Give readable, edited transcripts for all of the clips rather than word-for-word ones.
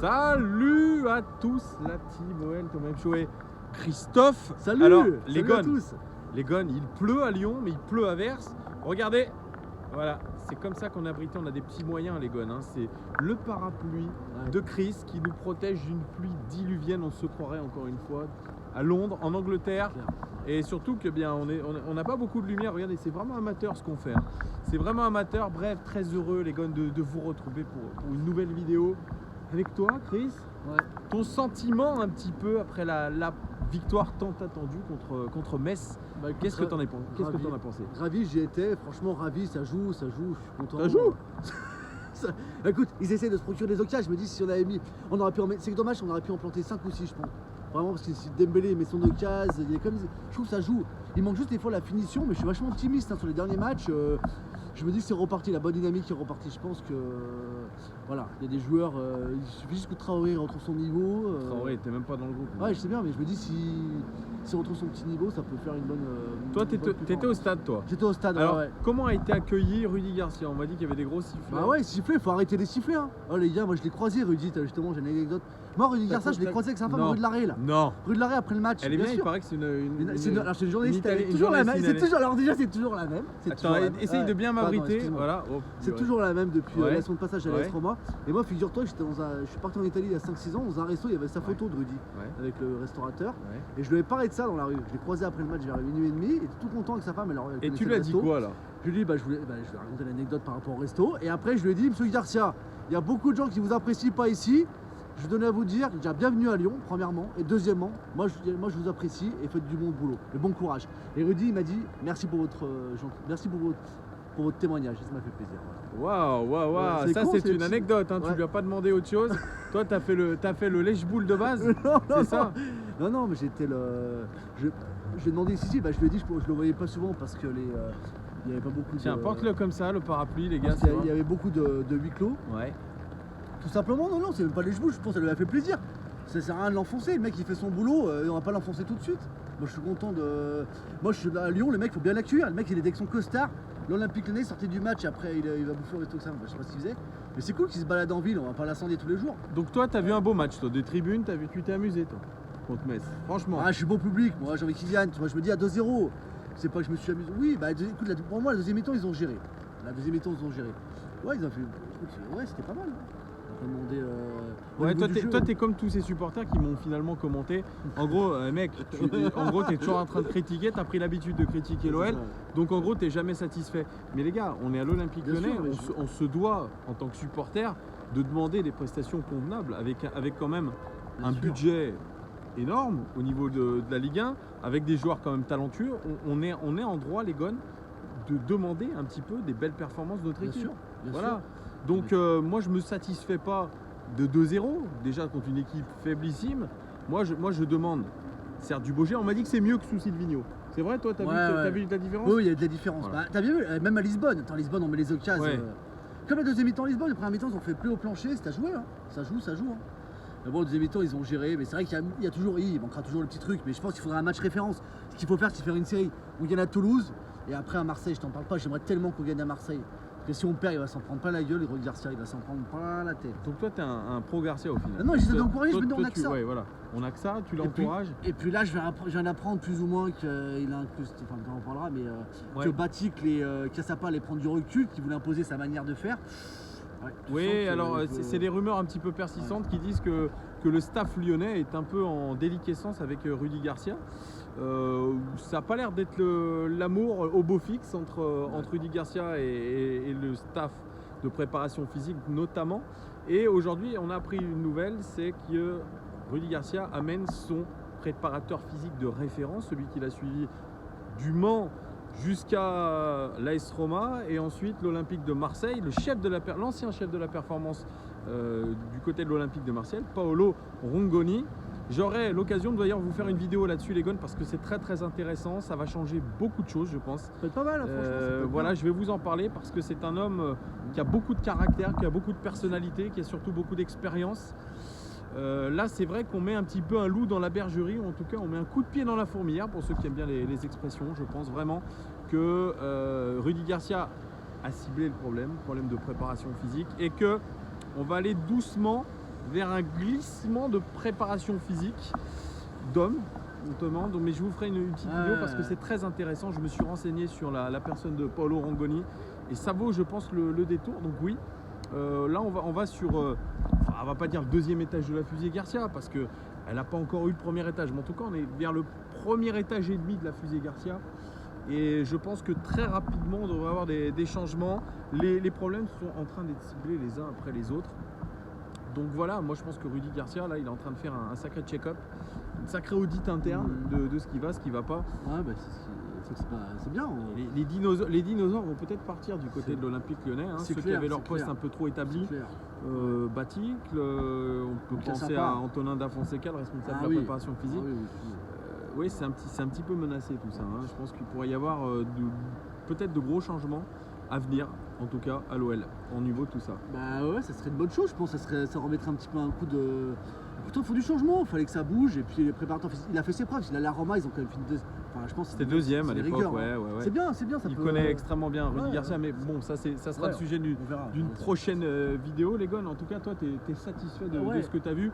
Salut à tous, la team OL, Thomas Mcho et Christophe. Salut. Alors, Salut les à gones, tous. les gones, il pleut à Lyon, mais il pleut à verse. Regardez, voilà, c'est comme ça qu'on est abrité, on a des petits moyens les gones. Hein. C'est le parapluie de Chris qui nous protège d'une pluie diluvienne, on se croirait encore une fois, à Londres, en Angleterre. Et surtout que bien, on n'a pas beaucoup de lumière, regardez, c'est vraiment amateur ce qu'on fait. Hein. C'est vraiment amateur, bref, très heureux les gones de vous retrouver pour une nouvelle vidéo. Avec toi, Chris, ton sentiment un petit peu après la victoire tant attendue contre Metz, qu'est-ce que t'en as pensé? Ravi, j'y étais, franchement ravi, ça joue, je suis content. Ça joue. Écoute, ils essaient de se procurer des occasions, je me dis si on avait mis, on aurait pu c'est dommage, on aurait pu en planter 5 ou 6 je pense. Vraiment parce que si Dembélé met son occasion, il est comme, je trouve que ça joue. Il manque juste des fois la finition, mais je suis vachement optimiste sur les derniers matchs. Je me dis que c'est reparti, la bonne dynamique est repartie. Je pense que voilà, il y a des joueurs, il suffit juste que Traoré retrouve son niveau. Traoré était même pas dans le groupe. Ouais, je sais bien, mais je me dis si on retrouve son petit niveau, ça peut faire une bonne. Toi, t'étais au stade, toi. J'étais au stade. Alors, ouais. comment a été accueilli Rudy Garcia? On m'a dit qu'il y avait des gros sifflets. Bah ouais, sifflets, faut arrêter les sifflets. Hein. Oh les gars, moi je l'ai croisé, Rudy. Justement, j'ai une anecdote. Moi, Rudy Garcia, je l'ai croisé avec sa femme rue de l'Arrêt là. Non. Rue de l'Arrêt après le match. Elle est bien, sûr. il paraît que c'est une alors c'est une journaliste, une elle est toujours la même. journaliste C'est toujours, alors déjà c'est toujours la même. Attends, essaye de bien m'abriter. Voilà. Oh, c'est toujours la même depuis la semaine passage à l'AS Roma. Et moi, figure-toi, je suis parti en Italie il y a 5-6 ans dans un resto, il y avait sa photo de Rudy avec le restaurateur. Et je lui ai parlé de ça dans la rue. Je l'ai croisé après le match vers minuit et demi. Il était tout content avec sa femme. Et tu lui as dit quoi là? Je lui ai dit, je vais raconter l'anecdote par rapport au resto. Et après, je lui ai dit, monsieur Garcia, il y a beaucoup de gens qui vous apprécient pas ici. Je tenais à vous dire, déjà bienvenue à Lyon, premièrement. Et deuxièmement, moi je vous apprécie et faites du bon boulot, le bon courage. Et Rudy, il m'a dit, merci pour votre témoignage. Ça m'a fait plaisir. Waouh, ça c'est une anecdote, hein. Tu lui as pas demandé autre chose. Toi, t'as fait le lèche-boule de base. C'est ça? Non, mais j'étais le. Je lui ai demandé si, je lui ai dit, je le voyais pas souvent parce que il n'y avait pas beaucoup de. Tiens, porte-le comme ça, le parapluie, les gars. Il y avait beaucoup de huis clos. Ouais. Tout simplement, non, c'est même pas les chevaux, je pense que ça lui a fait plaisir. Ça sert à rien de l'enfoncer, le mec il fait son boulot, on va pas l'enfoncer tout de suite. Moi je suis content de. Moi je suis à Lyon, le mec faut bien l'accueillir. Le mec il est avec son costard. L'Olympique Lyonnais sortait du match, après il va bouffer au resto que ça, je sais pas ce qu'il faisait. Mais c'est cool qu'il se balade en ville, on va pas l'incendier tous les jours. Donc toi t'as vu un beau match, toi, des tribunes, tu t'es amusé toi, contre Metz, franchement. Ah je suis bon public, moi j'ai envie qu'il gagne, moi je me dis à 2-0. C'est pas que je me suis amusé. Oui, écoute, pour moi la deuxième mi-temps ils ont géré. Ouais, ils ont fait. Ouais, c'était pas mal. Toi t'es comme tous ces supporters qui m'ont finalement commenté. En gros, mec, t'es toujours en train de critiquer, t'as pris l'habitude de critiquer l'OL, donc en gros t'es jamais satisfait. Mais les gars, on est à l'Olympique Lyonnais, on se doit en tant que supporter de demander des prestations convenables avec quand même un budget énorme au niveau de la Ligue 1, avec des joueurs quand même talentueux. On est en droit, les gones, de demander un petit peu des belles performances de notre équipe. Bien sûr. Donc moi je me satisfais pas de 2-0, déjà contre une équipe faiblissime. Moi je demande, certes du beau jeu, on m'a dit que c'est mieux que sous Silvino. C'est vrai, toi t'as vu la différence? Oui, il y a de la différence. Voilà. T'as bien vu, même à Lisbonne, Lisbonne on met les occasions. Comme la deuxième mi-temps Lisbonne, la première mi-temps ils ont fait plus au plancher, c'est à jouer. Hein. Ça joue. Hein. Mais bon, le deuxième mi-temps ils ont géré, mais c'est vrai qu'il y a toujours, il manquera toujours le petit truc, mais je pense qu'il faudra un match référence. Ce qu'il faut faire, c'est faire une série. On gagne à Toulouse, et après à Marseille, je t'en parle pas, j'aimerais tellement qu'on gagne à Marseille. Et si on perd, il va s'en prendre pas la gueule, et Rudy Garcia, il va s'en prendre pas la tête. Donc toi, t'es un pro Garcia au final. Non, j'essaie d'encourager, je me dis on a que ça. Ouais, voilà. On a que ça, tu l'encourages. Et puis là, je viens d'apprendre plus ou moins qu'il a inclus, enfin on en parlera, mais que Batik, Cassapa allait prendre du recul, qu'il voulait imposer sa manière de faire. Oui, alors c'est des rumeurs un petit peu persistantes qui disent que le staff lyonnais est un peu en déliquescence avec Rudy Garcia. Ça n'a pas l'air d'être l'amour au beau fixe entre Rudy Garcia et le staff de préparation physique notamment. Et aujourd'hui, on a appris une nouvelle, c'est que Rudy Garcia amène son préparateur physique de référence, celui qu'il a suivi du Mans jusqu'à l'AS Roma et ensuite l'Olympique de Marseille, l'ancien chef de la performance du côté de l'Olympique de Marseille, Paolo Rongoni. J'aurai l'occasion de d'ailleurs vous faire une vidéo là-dessus les gones parce que c'est très très intéressant, ça va changer beaucoup de choses je pense. Ça peut être pas mal franchement. Voilà, je vais vous en parler parce que c'est un homme qui a beaucoup de caractère, qui a beaucoup de personnalité, qui a surtout beaucoup d'expérience. Là c'est vrai qu'on met un petit peu un loup dans la bergerie, ou en tout cas on met un coup de pied dans la fourmilière pour ceux qui aiment bien les expressions. Je pense vraiment que Rudy Garcia a ciblé le problème de préparation physique et que on va aller doucement vers un glissement de préparation physique d'hommes, notamment. Donc, mais je vous ferai une petite vidéo parce que c'est très intéressant. Je me suis renseigné sur la personne de Paolo Rangoni et ça vaut, je pense, le détour. Donc oui, là on va sur, on va pas dire le deuxième étage de la fusée Garcia parce que elle n'a pas encore eu le premier étage, mais en tout cas on est vers le premier étage et demi de la fusée Garcia. Et je pense que très rapidement on devrait avoir des changements. Les problèmes sont en train d'être ciblés les uns après les autres. Donc voilà, moi je pense que Rudy Garcia, là, il est en train de faire un sacré check-up, une sacrée audit interne de ce qui va pas. Ouais, bah, c'est bien. Les dinosaures vont peut-être partir du côté de l'Olympique Lyonnais, hein, ceux qui avaient leur poste un peu trop établi. Baticle, on peut penser à Antonin Da Fonseca, le responsable de la préparation physique. Oui, c'est un petit peu menacé tout ça. Hein. Je pense qu'il pourrait y avoir peut-être de gros changements à venir, en tout cas à l'OL, au niveau de tout ça. Bah ouais, ça serait une bonne chose, je pense, ça remettrait un petit peu un coup de... Pourtant, il faut du changement, il fallait que ça bouge, et puis les préparateurs physiques, il a fait ses preuves, il a la Roma, ils ont quand même fini enfin, je pense c'était deuxième à l'époque, ouais. C'est bien, ça il connaît extrêmement bien Rudy Garcia, mais bon, ça sera le sujet d'une prochaine vidéo, les gars. En tout cas, toi, tu es satisfait de ce que tu as vu.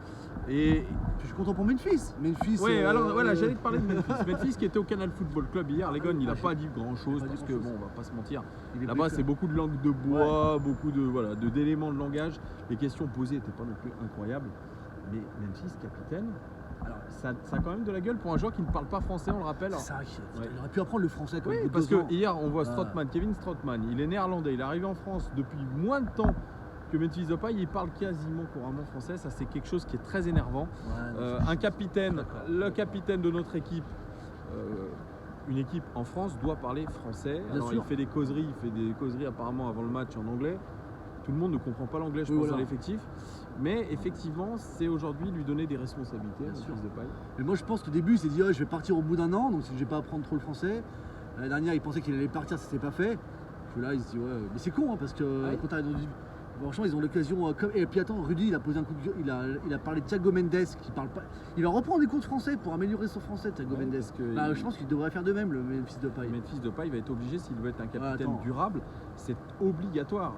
Et puis, je suis content pour Memphis. Oui, alors voilà, j'allais te parler de Memphis. Memphis qui était au Canal Football Club hier, les gars, il n'a pas dit grand-chose, parce que, bon, on va pas se mentir, là-bas, c'est beaucoup de langue de bois, beaucoup d'éléments de langage. Les questions posées n'étaient pas non plus incroyables. Mais Memphis, capitaine, alors, ça a quand même de la gueule pour un joueur qui ne parle pas français, on le rappelle. C'est ça, il aurait pu apprendre le français comme parce que hier, on voit Strootman, Kevin Strootman, il est néerlandais, il est arrivé en France depuis moins de temps que Memphis Depay, il parle quasiment couramment français, ça c'est quelque chose qui est très énervant. Un capitaine, le capitaine de notre équipe, une équipe en France doit parler français. Alors il fait des causeries apparemment avant le match en anglais. Tout le monde ne comprend pas l'anglais, je pense, dans l'effectif. Mais effectivement, c'est aujourd'hui lui donner des responsabilités, Memphis Depay. Mais moi, je pense qu'au début, il s'est dit je vais partir au bout d'un an, donc je vais pas apprendre trop le français. L'année dernière, il pensait qu'il allait partir, ça s'est pas fait. Puis là, il se dit mais c'est con, hein, parce que quand tu arrives dans franchement, ils ont l'occasion. Et puis attends, Rudy, il a posé un coup de il a parlé de Thiago Mendes, qui parle pas. Il va reprendre des cours de français pour améliorer son français, Thiago Mendes. Je pense qu'il devrait faire de même, le Memphis Depay. Memphis Depay va être obligé, s'il veut être un capitaine durable, c'est obligatoire.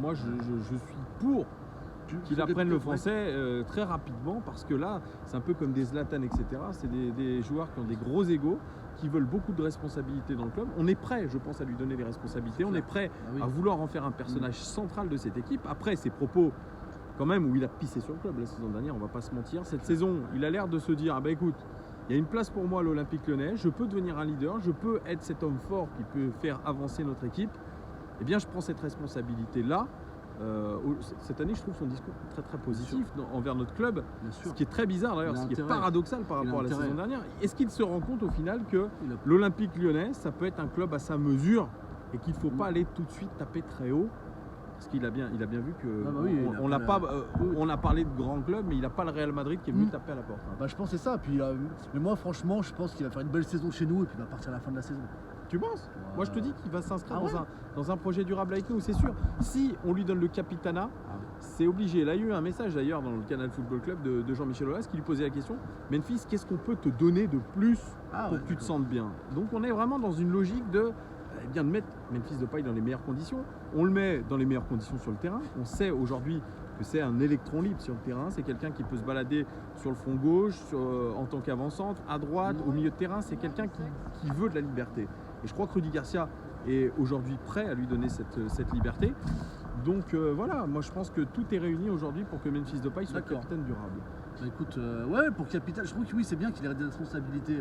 Moi, je suis pour qu'il apprenne le français très rapidement, parce que là, c'est un peu comme des Zlatan, etc. C'est des joueurs qui ont des gros égos, qui veulent beaucoup de responsabilités dans le club. On est prêt, je pense, à lui donner des responsabilités. On est prêt à vouloir en faire un personnage central de cette équipe. Après, ses propos, quand même, où il a pissé sur le club la saison dernière, on va pas se mentir. Cette saison, il a l'air de se dire, écoute, il y a une place pour moi à l'Olympique Lyonnais, je peux devenir un leader, je peux être cet homme fort qui peut faire avancer notre équipe. Eh bien, je prends cette responsabilité-là. Cette année, je trouve son discours très très positif envers notre club, ce qui est très bizarre d'ailleurs, ce qui est paradoxal par rapport à la saison dernière. Est-ce qu'il se rend compte au final que l'Olympique Lyonnais, ça peut être un club à sa mesure et qu'il ne faut pas aller tout de suite taper très haut? Parce qu'il a bien vu que on a parlé de grands clubs, mais il n'a pas le Real Madrid qui est venu taper à la porte. Je pense que c'est ça. Puis, mais moi, franchement, je pense qu'il va faire une belle saison chez nous et puis il va partir à la fin de la saison. Tu penses? Moi, je te dis qu'il va s'inscrire dans un projet durable avec nous, c'est sûr. Si on lui donne le capitanat, c'est obligé. Là, il y a eu un message d'ailleurs dans le Canal Football Club de Jean-Michel Aulas qui lui posait la question: Memphis, qu'est-ce qu'on peut te donner de plus pour que tu te sentes bien? Donc, on est vraiment dans une logique de mettre Memphis Depay dans les meilleures conditions. On le met dans les meilleures conditions sur le terrain. On sait aujourd'hui que c'est un électron libre sur le terrain. C'est quelqu'un qui peut se balader sur le front gauche, en tant qu'avant-centre, à droite, au milieu de terrain. C'est quelqu'un qui veut de la liberté. Et je crois que Rudy Garcia est aujourd'hui prêt à lui donner cette liberté. Donc voilà, moi je pense que tout est réuni aujourd'hui pour que Memphis Depay soit capitaine durable. Écoute, pour capitaine, je trouve que c'est bien qu'il ait des responsabilités.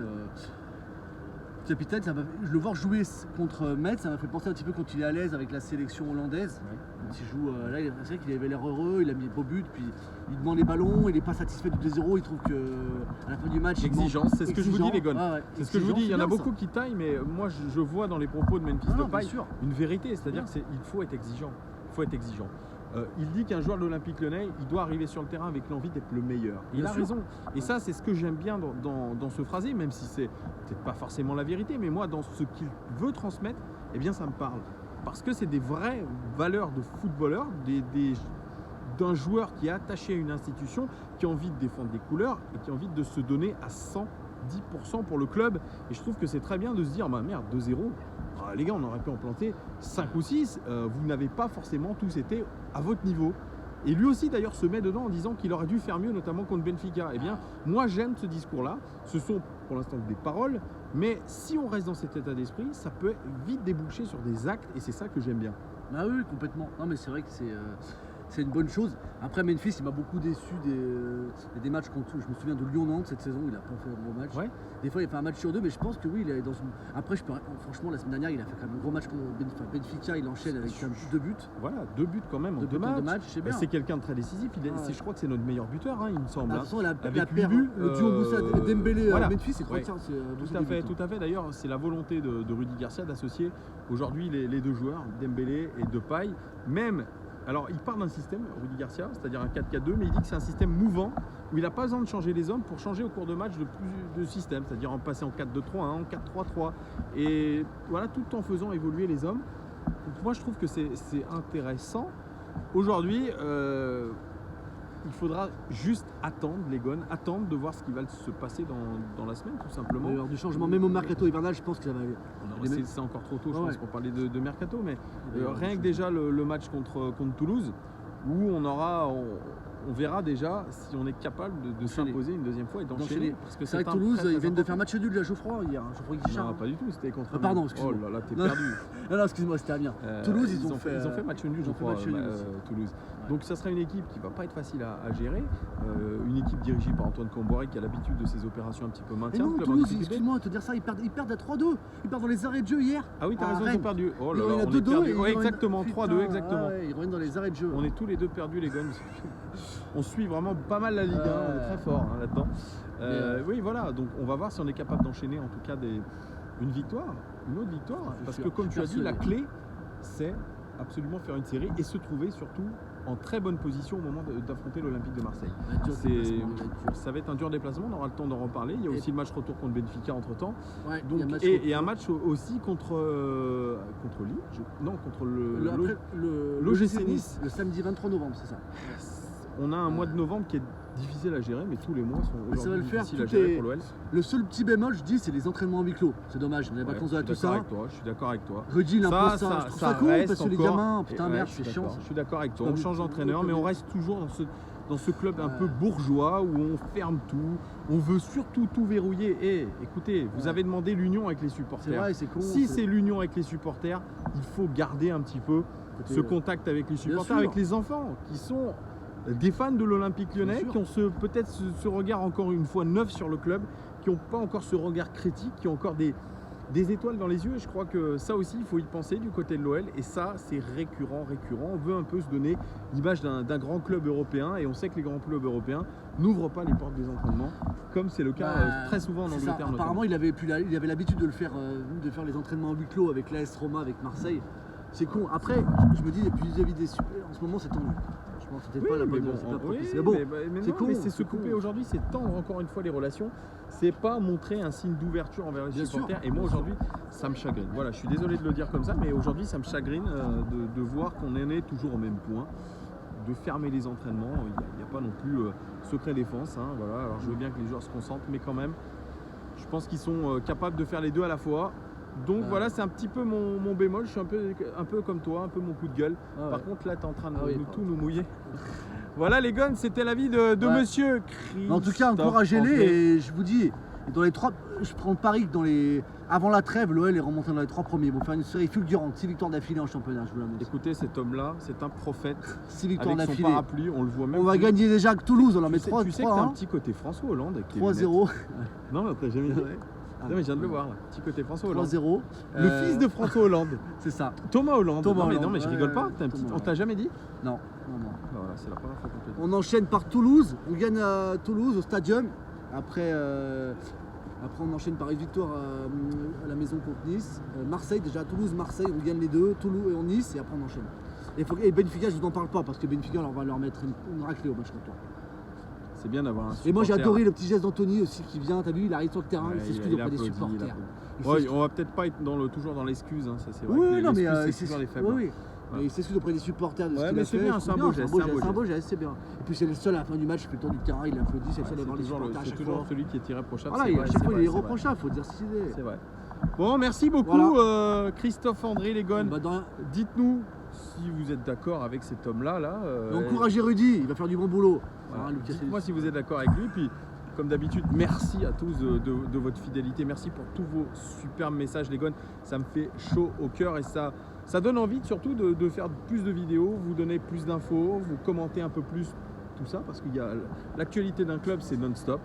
Capitaine, je le voir jouer contre Metz, ça m'a fait penser un petit peu quand il est à l'aise avec la sélection hollandaise. Quand il joue, là, c'est vrai qu'il avait l'air heureux, il a mis le beau but, puis il demande les ballons, il n'est pas satisfait du 2-0, il trouve qu'à la fin du match... Exigence, c'est ce que je vous dis les gars. C'est ce que je vous dis, il y en a beaucoup qui taillent, mais moi je vois dans les propos de Memphis Depay une vérité, c'est-à-dire qu'il faut être exigeant. Il dit qu'un joueur de l'Olympique Lyonnais, il doit arriver sur le terrain avec l'envie d'être le meilleur. Il a raison. Et ça, c'est ce que j'aime bien dans ce phrasé, même si c'est peut-être pas forcément la vérité, mais moi, dans ce qu'il veut transmettre, eh bien, ça me parle. Parce que c'est des vraies valeurs de footballeur, d'un joueur qui est attaché à une institution, qui a envie de défendre des couleurs et qui a envie de se donner à 110% pour le club. Et je trouve que c'est très bien de se dire, merde, 2-0. Les gars, on aurait pu en planter 5 ou 6. Vous n'avez pas forcément tous été à votre niveau. Et lui aussi d'ailleurs se met dedans en disant qu'il aurait dû faire mieux, notamment contre Benfica. Eh bien, moi j'aime ce discours-là. Ce sont pour l'instant que des paroles, mais si on reste dans cet état d'esprit, ça peut vite déboucher sur des actes, et c'est ça que j'aime bien. Ah oui, complètement. Non, mais c'est vrai que c'est une bonne chose. Après, Memphis, il m'a beaucoup déçu des matchs contre. Je me souviens de Lyon-Nantes cette saison, il a pas fait un gros match. Ouais. Des fois, il a fait un match sur deux, mais je pense que oui, il est dans une. Après, franchement, la semaine dernière, il a fait quand même un gros match contre Benfica, il enchaîne avec quand même 2 buts. Voilà, 2 buts quand même en 2 buts en deux matchs. matchs, c'est bien. C'est quelqu'un de très décisif. Ouais. Je crois que c'est notre meilleur buteur, hein, il me semble. De toute façon, la Avec paire, 8 buts, le duo Moussa Dembélé voilà. Memphis, c'est trop Ouais. ça. Tout à fait. D'ailleurs, c'est la volonté de Rudy Garcia d'associer aujourd'hui les deux joueurs, Dembélé et Depay. Même, alors il part d'un système, Rudy Garcia, c'est-à-dire un 4-4-2, mais il dit que c'est un système mouvant où il n'a pas besoin de changer les hommes pour changer au cours de match de système, c'est-à-dire en passer en 4-2-3-1, en 4-3-3. Et voilà, tout en faisant évoluer les hommes. Donc, moi, je trouve que c'est intéressant. Aujourd'hui, il faudra juste attendre, les Gones, attendre de voir ce qui va se passer dans la semaine, tout simplement. Alors, du changement, même au mercato hivernal, je pense que ça va. C'est encore trop tôt, je Ouais. pense, pour parler de mercato, mais Il va y avoir rien des que déjà le match contre Toulouse, où on verra déjà si on est capable de D'enchaîner. s'imposer une deuxième fois et d'enchaîner. Parce que C'est vrai que un Toulouse, très, ils très viennent de important. faire match nul à Geoffroy hier, Geoffroy Guichard. Non, pas du tout, c'était contre. Ah, pardon, Oh excuse-moi. là là, t'es Non. perdu. Non, excuse-moi, c'était Amiens. Toulouse, ils ont fait match nul, ils je ont fait crois, match nul aussi. Toulouse. Ouais. Donc ça sera une équipe qui va pas être facile à gérer, une équipe dirigée par Antoine Camboré qui a l'habitude de ces opérations un petit peu Mais maintien. non, club en Toulouse, difficulté. excuse-moi de te dire ça, ils perdent à 3-2. Ils perdent dans les arrêts de jeu hier. Ah oui, t'as à raison, ils ont Rennes. perdu. Oh là Ils là, reviennent à on est 2-2 perdu. et Ouais, ils exactement, reviennent- 3-2, Putain, exactement. ouais, ils reviennent dans les arrêts de jeu. On est tous les deux perdus, les Guns. On suit vraiment pas mal la Ligue 1, on est très fort là-dedans. Oui, voilà, donc on va voir si on est capable d'enchaîner en tout cas une victoire, une autre victoire. Je Parce suis que comme tu as dit, la persuadé. clé, c'est absolument faire une série et se trouver surtout en très bonne position au moment d'affronter l'Olympique de Marseille. Il va être dur, ce déplacement, il va être dur. Ça va être un dur déplacement, on aura le temps d'en reparler. Il y a aussi le match retour contre Benfica entre-temps. Ouais, Donc, il y a match et un match aussi contre Lille, non, contre l'OGC Nice. Le samedi 23 novembre, c'est ça. On a un mois de novembre qui est difficile à gérer, mais tous les mois sont Mais ça va aujourd'hui le faire, difficiles à tout gérer est- pour l'OL. Le seul petit bémol, je dis, c'est les entraînements en huis clos. C'est dommage, on a les Ouais, vacances de la je suis d'accord Toussaint. avec toi, je suis d'accord avec toi. Rudy, il impose ça. Je trouve ça cool reste parce que les encore- gamins, putain, Ouais, merde, je suis c'est chiant. d'accord, je suis d'accord avec toi. Pas On du change tout, d'entraîneur, pas mais du on tout. reste toujours dans ce club un peu Ouais. bourgeois où on ferme tout. On veut surtout tout verrouiller. Et écoutez, vous Ouais. avez demandé l'union avec les C'est supporters. vrai, c'est con. Si c'est l'union avec les supporters, il faut garder un petit peu Côté- ce contact avec les supporters, sûr. avec les enfants qui sont des fans de l'Olympique Lyonnais, sûr. qui ont peut-être ce regard encore une fois neuf sur le club, qui n'ont pas encore ce regard critique, qui ont encore des étoiles dans les yeux. Et je crois que ça aussi, il faut y penser du côté de l'OL. Et ça, c'est récurrent. On veut un peu se donner l'image d'un grand club européen. Et on sait que les grands clubs européens n'ouvrent pas les portes des entraînements, comme c'est le cas très souvent en c'est ça. Angleterre. Apparemment, notamment. il avait l'habitude de faire les entraînements en huis clos avec l'AS Roma, avec Marseille. C'est con. Après, je me dis, vis-à-vis des super, en ce moment, c'est tendu. Je pense que c'était pas la bonne. C'est pas propice. Mais bon, mais c'est non, con, mais c'est se c'est couper con. aujourd'hui, c'est tendre encore une fois les relations. C'est pas montrer un signe d'ouverture envers les Bien supporters. sûr, Et moi bien aujourd'hui, ça me chagrine. Voilà, je suis désolé de le dire comme ça, mais aujourd'hui, ça me chagrine de voir qu'on en est toujours au même point, de fermer les entraînements. Il n'y a pas non plus secret défense. Hein, voilà. Alors je veux bien que les joueurs se concentrent, mais quand même, je pense qu'ils sont capables de faire les deux à la fois. Donc voilà, c'est un petit peu mon bémol. Je suis un peu comme toi, un peu mon coup de gueule. Ah ouais. Par contre, là, tu es en train de Ah oui, nous mouiller. Voilà les Guns, c'était l'avis de Ouais. monsieur Mais en tout cas, encouragez-les et je vous dis, dans les 3, je prends le pari que avant la trêve, l'OL est remonté dans les 3 premiers. Ils vont faire une série fulgurante, 6 victoires d'affilée en championnat, je vous l'annonce. Écoutez, cet homme-là, c'est un prophète. 6 victoires Avec son d'affilée. parapluie, on le voit même. On va plus. gagner déjà que Toulouse, on en met Tu sais, 3, tu sais que t'as un petit côté François Hollande avec tes 3-0. lunettes. Non, t'as jamais dit. Ouais. Non, mais je viens de le voir là. Petit côté François Hollande. 3-0. Le fils de François Hollande. C'est ça. Thomas Hollande. Thomas Non, mais je Hollande, rigole pas. ouais, T'as un petit- Thomas On t'a jamais dit? Non, non. Bah voilà, c'est la première fois qu'on te le dit. On enchaîne par Toulouse. On gagne à Toulouse au stadium. Après, on enchaîne par une victoire à la maison contre Nice. Marseille, déjà Toulouse, Marseille, on gagne les deux. Toulouse et on Nice et après on enchaîne. Et Benfica, je vous en parle pas parce que Benfica, on va leur mettre une raclée au match retour. C'est bien d'avoir un Et moi j'ai supporter. adoré le petit geste d'Anthony aussi qui vient, t'as vu, il arrive sur le terrain, Ouais, il s'excuse il auprès des applaudit, supporters. Il Ouais, s'excuse- on va peut-être pas être toujours dans l'excuse, hein, ça c'est vrai. Oui, que oui, non, mais l'excuse, c'est toujours les faibles. oui, oui. Ouais. Mais il s'excuse auprès des supporters de ce Ouais, qu'il mais a c'est fait. bien, je c'est un trouve beau bien, geste, c'est un beau geste, c'est bien. Et puis c'est le seul à la fin du match, il fait le tour du terrain, il applaudit, c'est le seul à voir les supporters à C'est chaque toujours fois. celui qui est irréprochable. Voilà, c'est à vrai, chaque c'est fois il vrai, est c'est vrai. irréprochable, faut dire ce qu'il est. C'est vrai. Bon, merci beaucoup Voilà. Christophe André, les Gones. Bah, dans- Dites-nous si vous êtes d'accord avec cet homme-là, Et encouragez Rudy, il va faire du bon boulot. voilà. Hein, Lucas Dites-moi si vous êtes d'accord avec lui. Puis, comme d'habitude, merci à tous de votre fidélité. Merci pour tous vos superbes messages, les gars. Ça me fait chaud au cœur et ça donne envie surtout de faire plus de vidéos, vous donner plus d'infos, vous commenter un peu plus tout ça parce qu'il y a l'actualité d'un club, c'est non-stop,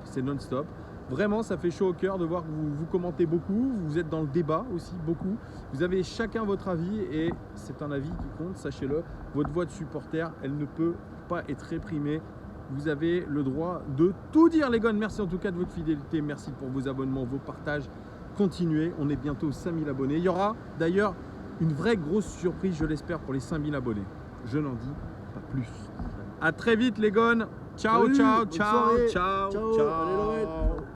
Vraiment, ça fait chaud au cœur de voir que vous commentez beaucoup, vous êtes dans le débat aussi beaucoup. Vous avez chacun votre avis et c'est un avis qui compte, sachez-le. Votre voix de supporter, elle ne peut pas être réprimée. Vous avez le droit de tout dire, les gars. Merci en tout cas de votre fidélité. Merci pour vos abonnements, vos partages. Continuez, on est bientôt 5000 abonnés. Il y aura d'ailleurs une vraie grosse surprise, je l'espère, pour les 5000 abonnés. Je n'en dis pas plus. À très vite, les gars. Ciao, Salut, ciao, bonne ciao, soirée. ciao, Ciao, ciao. allez, Lorette.